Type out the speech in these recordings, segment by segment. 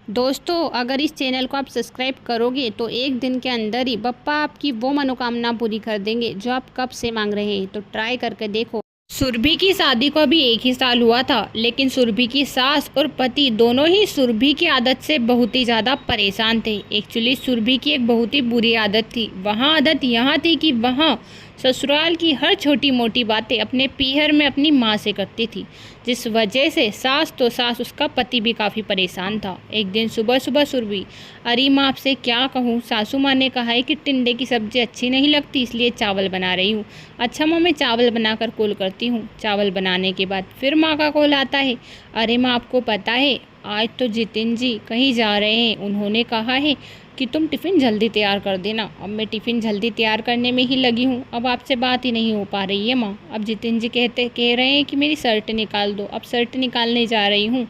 दोस्तों, अगर इस चैनल को आप सब्सक्राइब करोगे तो एक दिन के अंदर ही बप्पा आपकी वो मनोकामना पूरी कर देंगे जो आप कब से मांग रहे हैं। तो ट्राई करके देखो। सुरभि की शादी को अभी 1 ही साल हुआ था, लेकिन सुरभि की सास और पति दोनों ही सुरभि की आदत से बहुत ही ज़्यादा परेशान थे। एक्चुअली सुरभि की एक बहुत ही बुरी आदत थी। वहाँ आदत यहाँ थी कि वहाँ ससुराल की हर छोटी मोटी बातें अपने पीहर में अपनी माँ से करती थी, जिस वजह से सास तो सास उसका पति भी काफ़ी परेशान था। एक दिन सुबह सुबह सुरभि, अरे माँ आपसे क्या कहूँ, सासू माँ ने कहा है कि टिंडे की सब्ज़ी अच्छी नहीं लगती, इसलिए चावल बना रही हूँ। अच्छा माँ, मैं चावल बनाकर कॉल करती हूँ। चावल बनाने के बाद फिर माँ का कॉल आता है। अरे माँ आपको पता है आज तो जितिन जी कहीं जा रहे हैं, उन्होंने कहा है कि तुम टिफ़िन जल्दी तैयार कर देना। अब मैं टिफ़िन जल्दी तैयार करने में ही लगी हूँ, अब आपसे बात ही नहीं हो पा रही है माँ। अब जितिन जी कह रहे हैं कि मेरी शर्ट निकाल दो, अब शर्ट निकालने जा रही हूँ।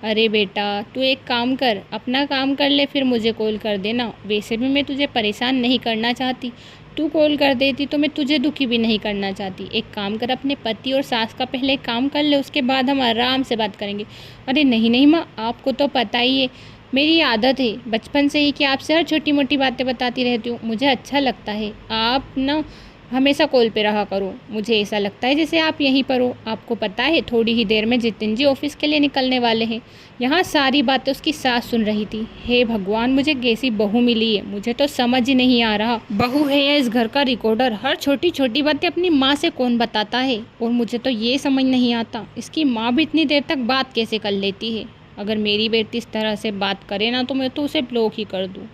अरे बेटा तू एक काम कर, अपना काम कर ले, फिर मुझे कॉल कर देना। वैसे भी मैं तुझे परेशान नहीं करना चाहती, तू कॉल कर देती तो मैं तुझे दुखी भी नहीं करना चाहती। एक काम कर, अपने पति और सास का पहले काम कर ले, उसके बाद हम आराम से बात करेंगे। अरे नहीं नहीं माँ, आपको तो पता ही है मेरी आदत है बचपन से ही कि आपसे हर छोटी मोटी बातें बताती रहती हूँ। मुझे अच्छा लगता है आप ना हमेशा कॉल पे रहा करो। मुझे ऐसा लगता है जैसे आप यहीं पर हो। आपको पता है थोड़ी ही देर में जितिन जी ऑफिस के लिए निकलने वाले हैं। यहाँ सारी बातें उसकी सास सुन रही थी। हे भगवान, मुझे कैसी बहू मिली है, मुझे तो समझ ही नहीं आ रहा। बहू है या इस घर का रिकॉर्डर, हर छोटी छोटी बातें अपनी माँ से कौन बताता है। और मुझे तो ये समझ नहीं आता इसकी माँ भी इतनी देर तक बात कैसे कर लेती है। अगर मेरी बेटी इस तरह से बात करे ना तो मैं तो उसे ब्लॉक ही कर दूँ।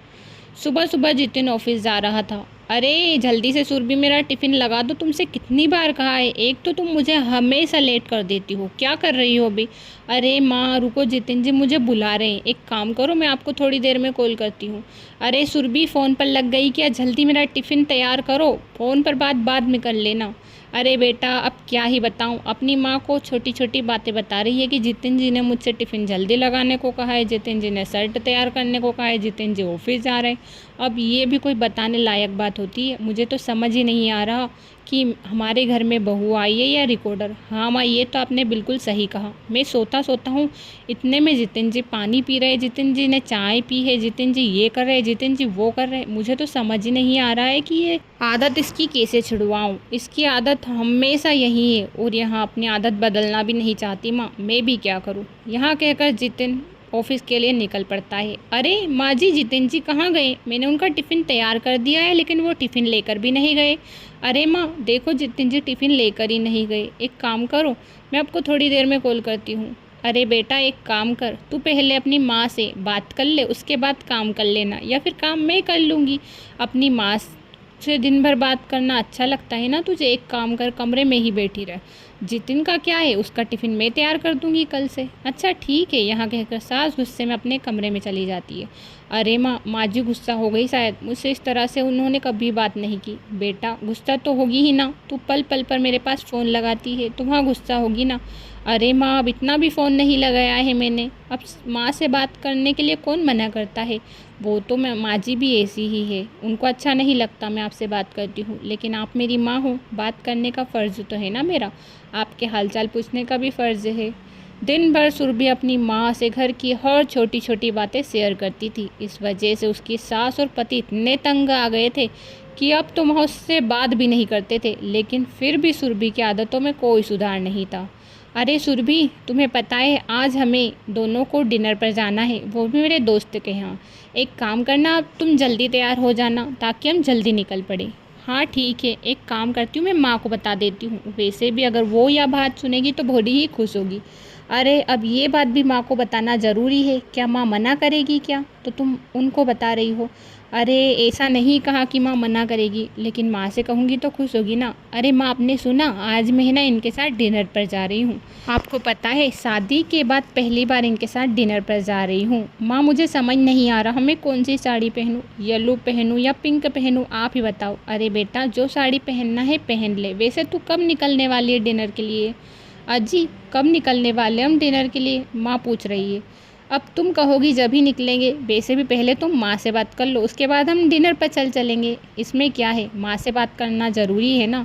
सुबह सुबह जितिन ऑफिस जा रहा था। अरे जल्दी से सुरभि मेरा टिफ़िन लगा दो, तुमसे कितनी बार कहा है, एक तो तुम मुझे हमेशा लेट कर देती हो, क्या कर रही हो अभी। अरे माँ रुको, जितिन जी मुझे बुला रहे हैं, एक काम करो मैं आपको थोड़ी देर में कॉल करती हूँ। अरे सुरभि फ़ोन पर लग गई क्या, जल्दी मेरा टिफ़िन तैयार करो, फ़ोन पर बात बाद में कर लेना। अरे बेटा अब क्या ही बताऊं, अपनी माँ को छोटी छोटी बातें बता रही है कि जितिन जी ने मुझसे टिफ़िन जल्दी लगाने को कहा है, जितिन जी ने शर्ट तैयार करने को कहा है, जितिन जी ऑफिस जा रहे हैं। अब ये भी कोई बताने लायक बात होती है। मुझे तो समझ ही नहीं आ रहा कि हमारे घर में बहू आई है या रिकॉर्डर। हाँ माँ, ये तो आपने बिल्कुल सही कहा। मैं सोता सोता हूँ, इतने में जितिन जी पानी पी रहे, जितिन जी ने चाय पी है, जितिन जी ये कर रहे, जितिन जी वो कर रहे। मुझे तो समझ ही नहीं आ रहा है कि ये आदत इसकी कैसे छुड़वाऊँ। इसकी आदत हमेशा यही है और यहाँ अपनी आदत बदलना भी नहीं चाहती माँ, मैं भी क्या करूँ। यहाँ कहकर जितिन ऑफिस के लिए निकल पड़ता है। अरे माँ जी, जितिन जी कहाँ गए, मैंने उनका टिफ़िन तैयार कर दिया है लेकिन वो टिफ़िन लेकर भी नहीं गए। अरे माँ देखो, जितिन जी टिफ़िन लेकर ही नहीं गए। एक काम करो, मैं आपको थोड़ी देर में कॉल करती हूँ। अरे बेटा एक काम कर, तू पहले अपनी माँ से बात कर ले, उसके बाद काम कर लेना, या फिर काम मैं कर लूँगी। अपनी माँ से दिन भर बात करना अच्छा लगता है ना तुझे। एक काम कर, कमरे में ही बैठी रह। जितिन का क्या है, उसका टिफ़िन मैं तैयार कर दूंगी कल से। अच्छा ठीक है, यहाँ कहकर सास गुस्से में अपने कमरे में चली जाती है। अरे माँ जी गुस्सा हो गई शायद, मुझसे इस तरह से उन्होंने कभी बात नहीं की। बेटा गुस्सा तो होगी ही ना, तू पल पल पर मेरे पास फ़ोन लगाती है तो वहाँ गुस्सा होगी ना। अरे माँ अब इतना भी फ़ोन नहीं लगाया है मैंने, अब माँ से बात करने के लिए कौन मना करता है। वो तो मैं, माँ जी भी ऐसी ही है, उनको अच्छा नहीं लगता मैं आपसे बात करती हूँ, लेकिन आप मेरी माँ हो, बात करने का फ़र्ज़ तो है ना मेरा, आपके हालचाल पूछने का भी फ़र्ज़ है। दिन भर सुरभि अपनी माँ से घर की हर छोटी छोटी बातें शेयर करती थी। इस वजह से उसकी सास और पति इतने तंग आ गए थे कि अब तो वह उससे बात भी नहीं करते थे, लेकिन फिर भी सुरभि की आदतों में कोई सुधार नहीं था। अरे सुरभि, तुम्हें पता है आज हमें दोनों को डिनर पर जाना है, वो भी मेरे दोस्त के यहाँ। एक काम करना, अब तुम जल्दी तैयार हो जाना ताकि हम जल्दी निकल पड़े। हाँ ठीक है, एक काम करती हूँ, मैं माँ को बता देती हूँ, वैसे भी अगर वो यह बात सुनेगी तो बड़ी ही खुश होगी। अरे अब ये बात भी माँ को बताना ज़रूरी है क्या, माँ मना करेगी क्या, तो तुम उनको बता रही हो। अरे ऐसा नहीं कहा कि माँ मना करेगी, लेकिन माँ से कहूँगी तो खुश होगी ना। अरे माँ आपने सुना, आज मैं ना इनके साथ डिनर पर जा रही हूँ। आपको पता है शादी के बाद पहली बार इनके साथ डिनर पर जा रही हूँ। माँ मुझे समझ नहीं आ रहा मैं कौन सी साड़ी पहनूँ, येलो पहनूँ या पिंक पहनूँ, आप ही बताओ। अरे बेटा जो साड़ी पहनना है पहन ले। वैसे तू कब निकलने वाली है डिनर के लिए। अजी कब निकलने वाले हम डिनर के लिए, माँ पूछ रही है। अब तुम कहोगी जब ही निकलेंगे, वैसे भी पहले तुम माँ से बात कर लो, उसके बाद हम डिनर पर चलेंगे। इसमें क्या है, माँ से बात करना ज़रूरी है ना।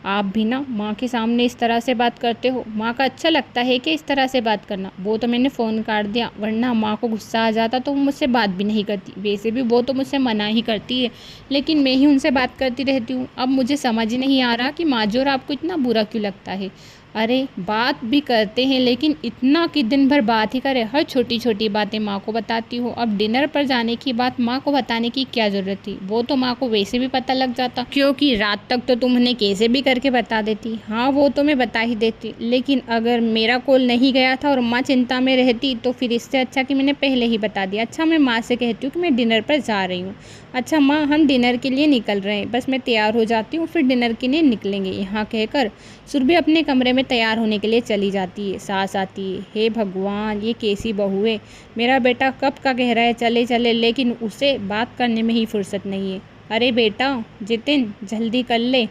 आप भी ना माँ के सामने इस तरह से बात करते हो? माँ का अच्छा लगता है कि इस तरह से बात करना? वो तो मैंने फ़ोन काट दिया, वरना माँ को गुस्सा आ जाता तो वो मुझसे बात भी नहीं करती। वैसे भी वो तो मुझसे मना ही करती है, लेकिन मैं ही उनसे बात करती रहती हूँ। अब मुझे समझ ही नहीं आ रहा कि माँ और आपको इतना बुरा क्यों लगता है? अरे बात भी करते हैं, लेकिन इतना कि दिन भर बात ही करे, हर छोटी छोटी बातें माँ को बताती हो। अब डिनर पर जाने की बात माँ को बताने की क्या ज़रूरत थी? वो तो माँ को वैसे भी पता लग जाता, क्योंकि रात तक तो तुम उन्हें कैसे भी करके बता देती। हाँ वो तो मैं बता ही देती, लेकिन अगर मेरा कॉल नहीं गया था और माँ चिंता में रहती तो फिर इससे अच्छा कि मैंने पहले ही बता दिया। अच्छा मैं माँ से कहती हूँ कि मैं डिनर पर जा रही हूँ। अच्छा माँ हम डिनर के लिए निकल रहे हैं, बस मैं तैयार हो जाती हूँ, फिर डिनर के लिए निकलेंगे। यहाँ कहकर सुरभि अपने कमरे में तैयार होने के लिए चली जाती है। सास आती है। हे भगवान, ये कैसी बहू है? मेरा बेटा कब का कह रहा है चले चले, लेकिन उसे बात करने में ही फुर्सत नहीं है। अरे बेटा जितिन जल्दी कर ले,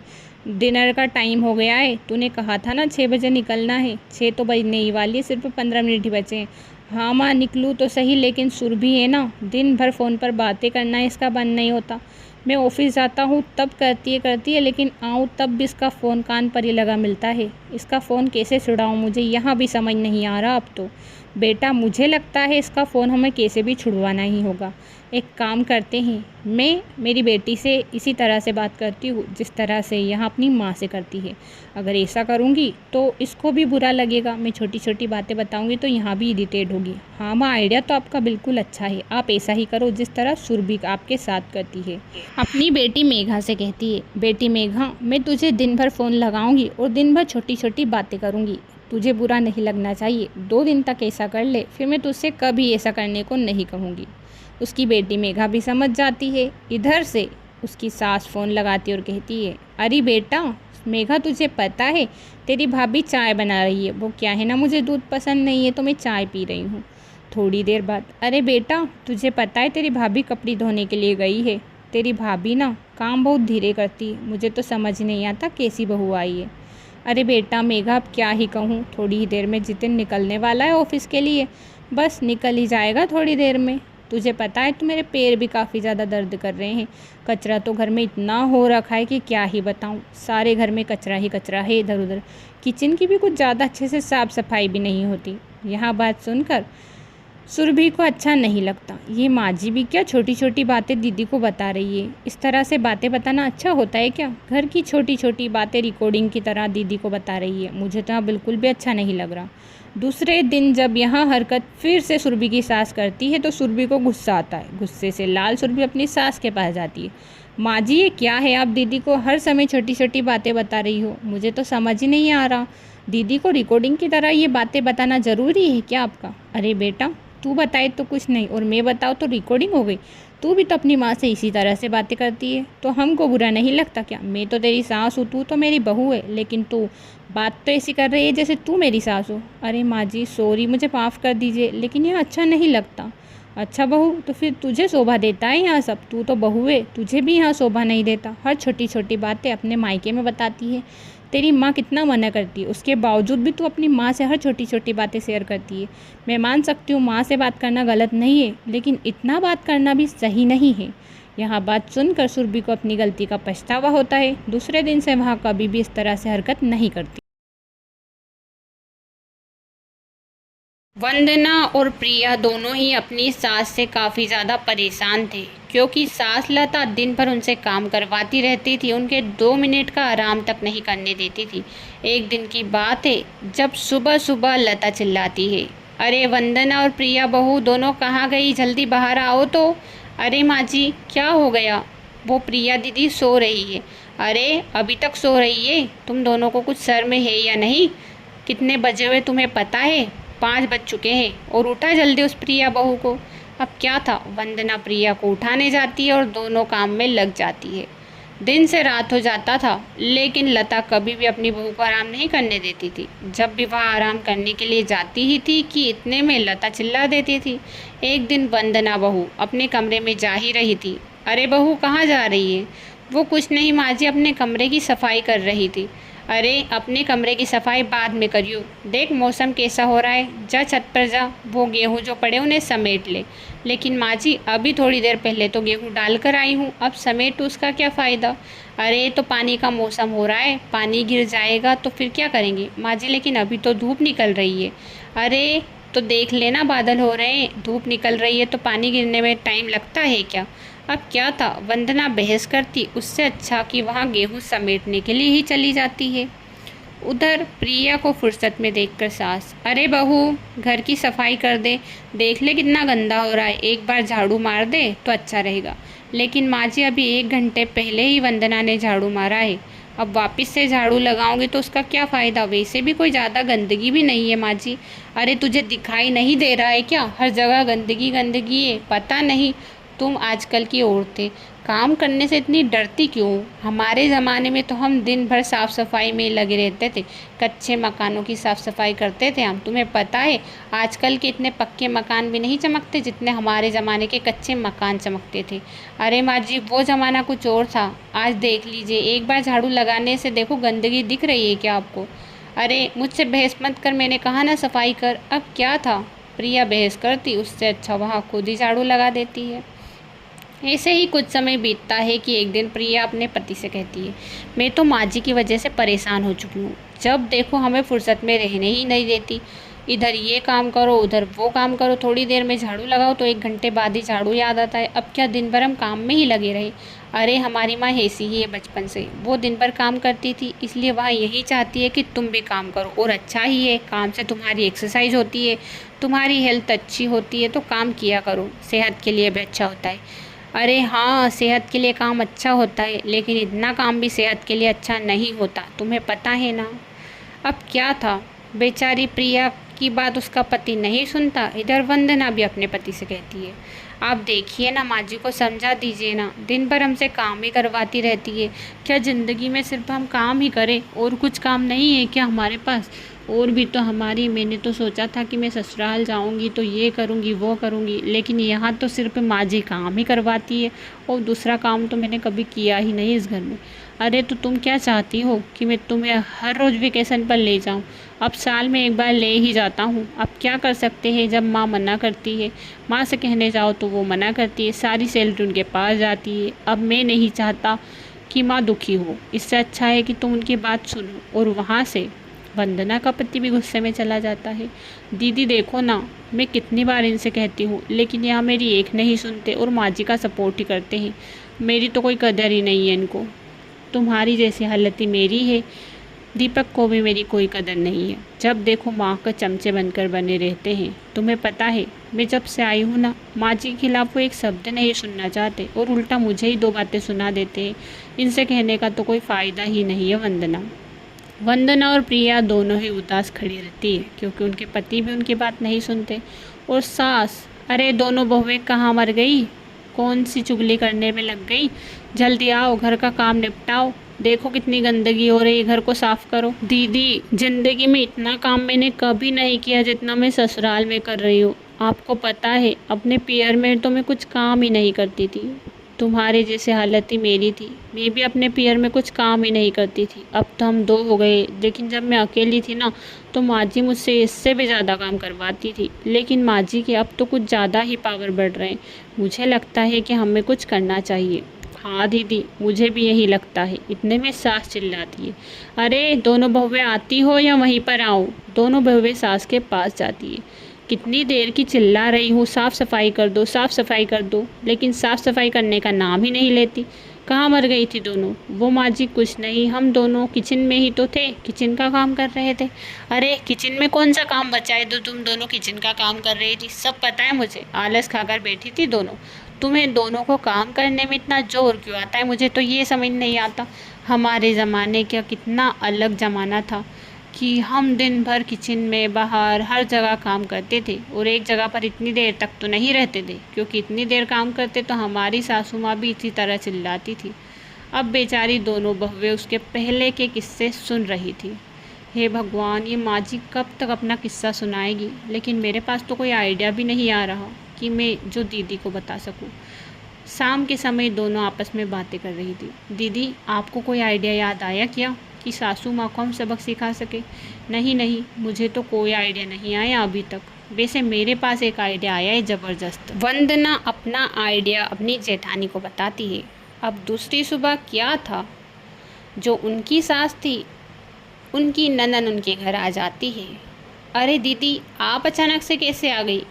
डिनर का टाइम हो गया है। तूने कहा था ना 6 बजे निकलना है। 6 तो बजने ही वाली है, सिर्फ 15 मिनट ही बचे हैं। हाँ माँ निकलूँ तो सही, लेकिन सुरभि है ना, दिन भर फ़ोन पर बातें करना इसका बंद नहीं होता। मैं ऑफिस जाता हूँ तब करती है, लेकिन आऊँ तब भी इसका फ़ोन कान पर ही लगा मिलता है। इसका फ़ोन कैसे छुड़ाऊँ, मुझे यहाँ भी समझ नहीं आ रहा अब तो। बेटा मुझे लगता है इसका फ़ोन हमें कैसे भी छुड़वाना ही होगा। एक काम करते हैं, मैं मेरी बेटी से इसी तरह से बात करती हूँ जिस तरह से यहाँ अपनी माँ से करती है। अगर ऐसा करूँगी तो इसको भी बुरा लगेगा। मैं छोटी छोटी बातें बताऊँगी तो यहाँ भी इरिटेट होगी। हाँ माँ आइडिया तो आपका बिल्कुल अच्छा है, आप ऐसा ही करो जिस तरह सुरभि आपके साथ करती है। अपनी बेटी मेघा से कहती है, बेटी मेघा मैं तुझे दिन भर फ़ोन लगाऊंगी और दिन भर छोटी छोटी बातें करूंगी। तुझे बुरा नहीं लगना चाहिए। 2 दिन तक ऐसा कर ले, फिर मैं तुझसे कभी ऐसा करने को नहीं कहूँगी। उसकी बेटी मेघा भी समझ जाती है। इधर से उसकी सास फ़ोन लगाती है और कहती है, अरे बेटा मेघा तुझे पता है तेरी भाभी चाय बना रही है। वो क्या है ना, मुझे दूध पसंद नहीं है तो मैं चाय पी रही हूँ। थोड़ी देर बाद, अरे बेटा तुझे पता है तेरी भाभी कपड़े धोने के लिए गई है। तेरी भाभी ना काम बहुत धीरे करती है, मुझे तो समझ नहीं आता कैसी बहू आई है। अरे बेटा मेघा अब क्या ही कहूँ, थोड़ी ही देर में जितिन निकलने वाला है ऑफिस के लिए, बस निकल ही जाएगा थोड़ी देर में। तुझे पता है तो मेरे पैर भी काफ़ी ज़्यादा दर्द कर रहे हैं। कचरा तो घर में इतना हो रखा है कि क्या ही बताऊँ, सारे घर में कचरा ही कचरा है इधर उधर। किचन की भी कुछ ज़्यादा अच्छे से साफ़ सफाई भी नहीं होती। यह बात सुनकर सुरभि को अच्छा नहीं लगता। ये माँ जी भी क्या छोटी छोटी बातें दीदी को बता रही है। इस तरह से बातें बताना अच्छा होता है क्या? घर की छोटी छोटी बातें रिकॉर्डिंग की तरह दीदी को बता रही है। मुझे तो यहाँ बिल्कुल भी अच्छा नहीं लग रहा। दूसरे दिन जब यह हरकत फिर से सुरभि की सास करती है तो सुरभि को गुस्सा आता है। गुस्से से लाल सुरभि अपनी सास के पास जाती है। माँ जी ये क्या है, आप दीदी को हर समय छोटी छोटी बातें बता रही हो? मुझे तो समझ ही नहीं आ रहा। दीदी को रिकॉर्डिंग की तरह ये बातें बताना ज़रूरी है क्या आपका? अरे बेटा तू बताए तो कुछ नहीं और मैं बताऊँ तो रिकॉर्डिंग हो गई। तू भी तो अपनी माँ से इसी तरह से बातें करती है, तो हमको बुरा नहीं लगता क्या? मैं तो तेरी सास हूँ, तू तो मेरी बहू है, लेकिन तू बात तो ऐसी कर रही है जैसे तू मेरी सास हो। अरे माँ जी सॉरी, मुझे माफ़ कर दीजिए, लेकिन यह अच्छा नहीं लगता। अच्छा बहू तो फिर तुझे शोभा देता है यहाँ सब? तू तो बहू है, तुझे भी यहाँ शोभा नहीं देता। हर छोटी छोटी बातें अपने मायके में बताती है। तेरी माँ कितना मना करती है, उसके बावजूद भी तू अपनी माँ से हर छोटी छोटी बातें शेयर करती है। मैं मान सकती हूँ माँ से बात करना गलत नहीं है, लेकिन इतना बात करना भी सही नहीं है। यह बात सुनकर सुरभि को अपनी गलती का पछतावा होता है। दूसरे दिन से वह कभी भी इस तरह से हरकत नहीं करती। वंदना और प्रिया दोनों ही अपनी सास से काफ़ी ज़्यादा परेशान थे, क्योंकि सास लता दिन भर उनसे काम करवाती रहती थी, उनके 2 मिनट का आराम तक नहीं करने देती थी। एक दिन की बात है जब सुबह सुबह लता चिल्लाती है, अरे वंदना और प्रिया बहू दोनों कहाँ गई, जल्दी बाहर आओ तो। अरे माँ जी क्या हो गया? वो प्रिया दीदी सो रही है। अरे अभी तक सो रही है? तुम दोनों को कुछ शर्म में है या नहीं? कितने बजे हुए तुम्हें पता है? 5 बज चुके हैं, और उठा जल्दी उस प्रिया बहू को। अब क्या था, वंदना प्रिया को उठाने जाती है और दोनों काम में लग जाती है। दिन से रात हो जाता था, लेकिन लता कभी भी अपनी बहू को आराम नहीं करने देती थी। जब भी वह आराम करने के लिए जाती ही थी कि इतने में लता चिल्ला देती थी। एक दिन वंदना बहू अपने कमरे में जा ही रही थी। अरे बहू कहाँ जा रही है? वो कुछ नहीं माँ जी, अपने कमरे की सफाई कर रही थी। अरे अपने कमरे की सफाई बाद में करियो, देख मौसम कैसा हो रहा है, जा छत पर जा, वो गेहूँ जो पड़े उन्हें समेट ले। लेकिन माँ जी अभी थोड़ी देर पहले तो गेहूँ डाल कर आई हूँ, अब समेट उसका क्या फ़ायदा। अरे तो पानी का मौसम हो रहा है, पानी गिर जाएगा तो फिर क्या करेंगे माँ जी, लेकिन अभी तो धूप निकल रही है। अरे तो देख लेना बादल हो रहे हैं, धूप निकल रही है तो पानी गिरने में टाइम लगता है क्या। अब क्या था, वंदना बहस करती, उससे अच्छा कि वहाँ गेहूँ समेटने के लिए ही चली जाती है। उधर प्रिया को फुर्सत में देखकर सास, अरे बहू घर की सफाई कर दे, देख ले कितना गंदा हो रहा है, एक बार झाड़ू मार दे तो अच्छा रहेगा। लेकिन माँ जी अभी 1 घंटे पहले ही वंदना ने झाड़ू मारा है, अब वापस से झाड़ू लगाऊंगी तो उसका क्या फ़ायदा, वैसे भी कोई ज़्यादा गंदगी भी नहीं है माँ जी। अरे तुझे दिखाई नहीं दे रहा है क्या, हर जगह गंदगी गंदगी है, पता नहीं तुम आजकल की औरतें काम करने से इतनी डरती क्यों। हमारे ज़माने में तो हम दिन भर साफ़ सफाई में लगे रहते थे, कच्चे मकानों की साफ़ सफाई करते थे हम, तुम्हें पता है आजकल के इतने पक्के मकान भी नहीं चमकते जितने हमारे ज़माने के कच्चे मकान चमकते थे। अरे माँ जी वो ज़माना कुछ और था, आज देख लीजिए एक बार झाड़ू लगाने से देखो गंदगी दिख रही है क्या आपको। अरे मुझसे बहस मत कर, मैंने कहा ना सफाई कर, अब क्या था। प्रिया बहस करती, उससे अच्छा वहाँ खुद ही झाड़ू लगा देती है। ऐसे ही कुछ समय बीतता है कि एक दिन प्रिया अपने पति से कहती है, मैं तो माँ जी की वजह से परेशान हो चुकी हूँ, जब देखो हमें फुर्सत में रहने ही नहीं देती, इधर ये काम करो उधर वो काम करो, थोड़ी देर में झाड़ू लगाओ तो 1 घंटे बाद ही झाड़ू याद आता है, अब क्या दिन भर हम काम में ही लगे रहे। अरे हमारी माँ ऐसी ही है बचपन से, वो दिन भर काम करती थी इसलिए वह यही चाहती है कि तुम भी काम करो, और अच्छा ही है, काम से तुम्हारी एक्सरसाइज होती है, तुम्हारी हेल्थ अच्छी होती है, तो काम किया करो, सेहत के लिए भी अच्छा होता है। अरे हाँ सेहत के लिए काम अच्छा होता है, लेकिन इतना काम भी सेहत के लिए अच्छा नहीं होता, तुम्हें पता है ना। अब क्या था, बेचारी प्रिया की बात उसका पति नहीं सुनता, इधर वंदना भी अपने पति से कहती है, आप देखिए ना माँ जी को समझा दीजिए ना, दिन भर हमसे काम ही करवाती रहती है, क्या ज़िंदगी में सिर्फ हम काम ही करें और कुछ काम नहीं है क्या हमारे पास। और भी तो हमारी, मैंने तो सोचा था कि मैं ससुराल जाऊंगी तो ये करूंगी वो करूंगी, लेकिन यहाँ तो सिर्फ माँ जी काम ही करवाती है और दूसरा काम तो मैंने कभी किया ही नहीं इस घर में। अरे तो तुम क्या चाहती हो कि मैं तुम्हें हर रोज़ वेकेशन पर ले जाऊँ, अब साल में एक बार ले ही जाता हूँ, अब क्या कर सकते हैं जब माँ मना करती है, माँ से कहने जाओ तो वो मना करती है, सारी सैलरी उनके पास जाती है, अब मैं नहीं चाहता कि माँ दुखी हो, इससे अच्छा है कि तुम उनकी बात सुनो। और वहाँ से वंदना का पति भी गुस्से में चला जाता है, दीदी देखो ना मैं कितनी बार इनसे कहती हूँ लेकिन यहाँ मेरी एक नहीं सुनते और माँ जी का सपोर्ट ही करते हैं, मेरी तो कोई कदर ही नहीं है इनको, तुम्हारी जैसी हालत ही मेरी है, दीपक को भी मेरी कोई कदर नहीं है, जब देखो माँ का चमचे बनकर बने रहते हैं। तुम्हें पता है मैं जब से आई हूँ ना, माँ जी के खिलाफ़ वो एक शब्द नहीं सुनना चाहते और उल्टा मुझे ही 2 बातें सुना देते हैं, इनसे कहने का तो कोई फ़ायदा ही नहीं है। वंदना और प्रिया दोनों ही उदास खड़ी रहती है क्योंकि उनके पति भी उनकी बात नहीं सुनते। और सास, अरे दोनों बहुएं कहाँ मर गई, कौन सी चुगली करने में लग गई, जल्दी आओ घर का काम निपटाओ, देखो कितनी गंदगी हो रही है, घर को साफ करो। दीदी जिंदगी में इतना काम मैंने कभी नहीं किया जितना मैं ससुराल में कर रही हूँ, आपको पता है अपने पियर में तो मैं कुछ काम ही नहीं करती थी, तुम्हारे जैसे हालत ही मेरी थी, मैं भी अपने पियर में कुछ काम ही नहीं करती थी, अब तो हम 2 हो गए, लेकिन जब मैं अकेली थी ना तो माँ जी मुझसे इससे भी ज़्यादा काम करवाती थी, लेकिन माँ जी के अब तो कुछ ज़्यादा ही पावर बढ़ रहे हैं, मुझे लगता है कि हमें कुछ करना चाहिए। हाँ दीदी मुझे भी यही लगता है, इतने में सास चिल्लाती है, अरे दोनों बहुएं आती हो या वहीं पर आऊँ। दोनों बहुएं सास के पास जाती है, कितनी देर की चिल्ला रही हूँ साफ़ सफाई कर दो साफ़ सफाई कर दो, लेकिन साफ़ सफाई करने का नाम ही नहीं लेती। कहाँ मर गई थी दोनों। वो माँ जी कुछ नहीं, हम दोनों किचन में ही तो थे, किचन का काम कर रहे थे। अरे किचन में कौन सा काम बचा है तो तुम दोनों किचन का काम कर रही थी, सब पता है मुझे, आलस खाकर बैठी थी दोनों। तुम्हें दोनों को काम करने में इतना जोर क्यों आता है, मुझे तो ये समझ नहीं आता। हमारे ज़माने का कितना अलग ज़माना था कि हम दिन भर किचन में बाहर हर जगह काम करते थे और एक जगह पर इतनी देर तक तो नहीं रहते थे, क्योंकि इतनी देर काम करते तो हमारी सासू माँ भी इसी तरह चिल्लाती थी। अब बेचारी दोनों बहुएं उसके पहले के किस्से सुन रही थी। हे भगवान, ये माँ जी कब तक अपना किस्सा सुनाएगी, लेकिन मेरे पास तो कोई आइडिया भी नहीं आ रहा कि मैं जो दीदी को बता सकूं। शाम के समय दोनों आपस में बातें कर रही थी। दीदी आपको कोई आइडिया याद आया क्या कि सासू माँ को हम सबक सिखा सके। नहीं नहीं, मुझे तो कोई आइडिया नहीं आया अभी तक। वैसे मेरे पास एक आइडिया आया है ज़बरदस्त। वंदना अपना आइडिया अपनी जेठानी को बताती है। अब दूसरी सुबह क्या था, जो उनकी सास थी, उनकी ननद उनके घर आ जाती है। अरे दीदी, आप अचानक से कैसे आ गई?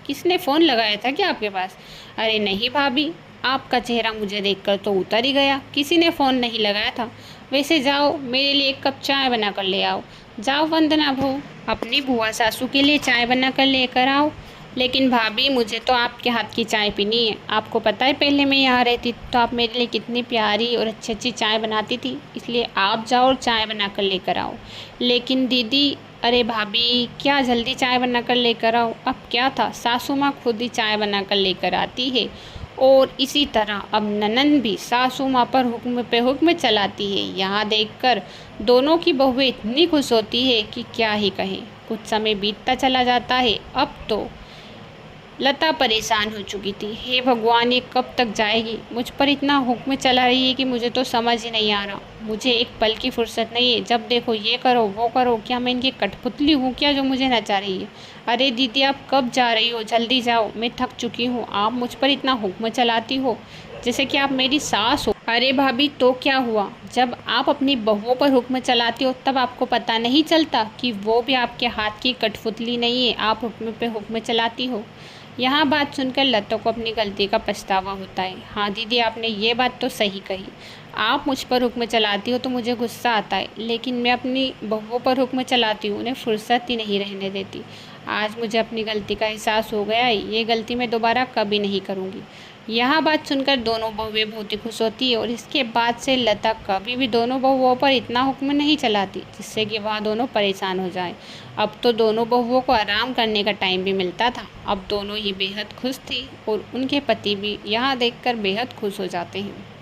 किसने फ़ोन लगाया था क्या आपके पास? अरे नहीं भाभी, आपका चेहरा मुझे देखकर तो उतर ही गया। किसी ने फ़ोन नहीं लगाया था। वैसे जाओ, मेरे लिए एक कप चाय बना कर ले आओ। जाओ वंदना बहू, अपनी बुआ सासू के लिए चाय बना कर लेकर आओ। लेकिन भाभी, मुझे तो आपके हाथ की चाय पीनी है। आपको पता है पहले मैं यहाँ रहती तो आप मेरे लिए कितनी प्यारी और अच्छी अच्छी चाय बनाती थी। इसलिए आप जाओ और चाय बना कर लेकर आओ। लेकिन दीदी, अरे भाभी, क्या जल्दी चाय बना कर लेकर आओ। अब क्या था, सासू माँ खुद ही चाय बना कर लेकर आती है। और इसी तरह अब ननंद भी सासू माँ पर हुक्म पे हुक्म चलाती है। यहाँ देखकर दोनों की बहुएं इतनी खुश होती है कि क्या ही कहें। कुछ समय बीतता चला जाता है। अब तो लता परेशान हो चुकी थी। हे भगवान, ये कब तक जाएगी? मुझ पर इतना हुक्म चला रही है कि मुझे तो समझ ही नहीं आ रहा। मुझे एक पल की फुर्सत नहीं है। जब देखो ये करो वो करो। क्या मैं इनकी कठपुतली हूँ क्या जो मुझे नचा रही है? अरे दीदी, आप कब जा रही हो? जल्दी जाओ, मैं थक चुकी हूँ। आप मुझ पर इतना हुक्म चलाती हो जैसे कि आप मेरी सास हो। अरे भाभी, तो क्या हुआ? जब आप अपनी बहुओं पर हुक्म चलाती हो तब आपको पता नहीं चलता कि वो भी आपके हाथ की कठपुतली नहीं है। आप हुक्म पे हुक्म चलाती हो। यहाँ बात सुनकर लता को अपनी गलती का पछतावा होता है। हाँ दीदी, आपने ये बात तो सही कही। आप मुझ पर हुक्म चलाती हो तो मुझे गुस्सा आता है, लेकिन मैं अपनी बहुओं पर हुक्म चलाती हूँ, उन्हें फुर्सत ही नहीं रहने देती। आज मुझे अपनी गलती का एहसास हो गया है। ये गलती मैं दोबारा कभी नहीं करूँगी। यह बात सुनकर दोनों बहुएं बहुत ही खुश होती है और इसके बाद से लता कभी भी दोनों बहुओं पर इतना हुक्म नहीं चलाती जिससे कि वह दोनों परेशान हो जाए। अब तो दोनों बहुओं को आराम करने का टाइम भी मिलता था। अब दोनों ही बेहद खुश थी और उनके पति भी यह देखकर बेहद खुश हो जाते हैं।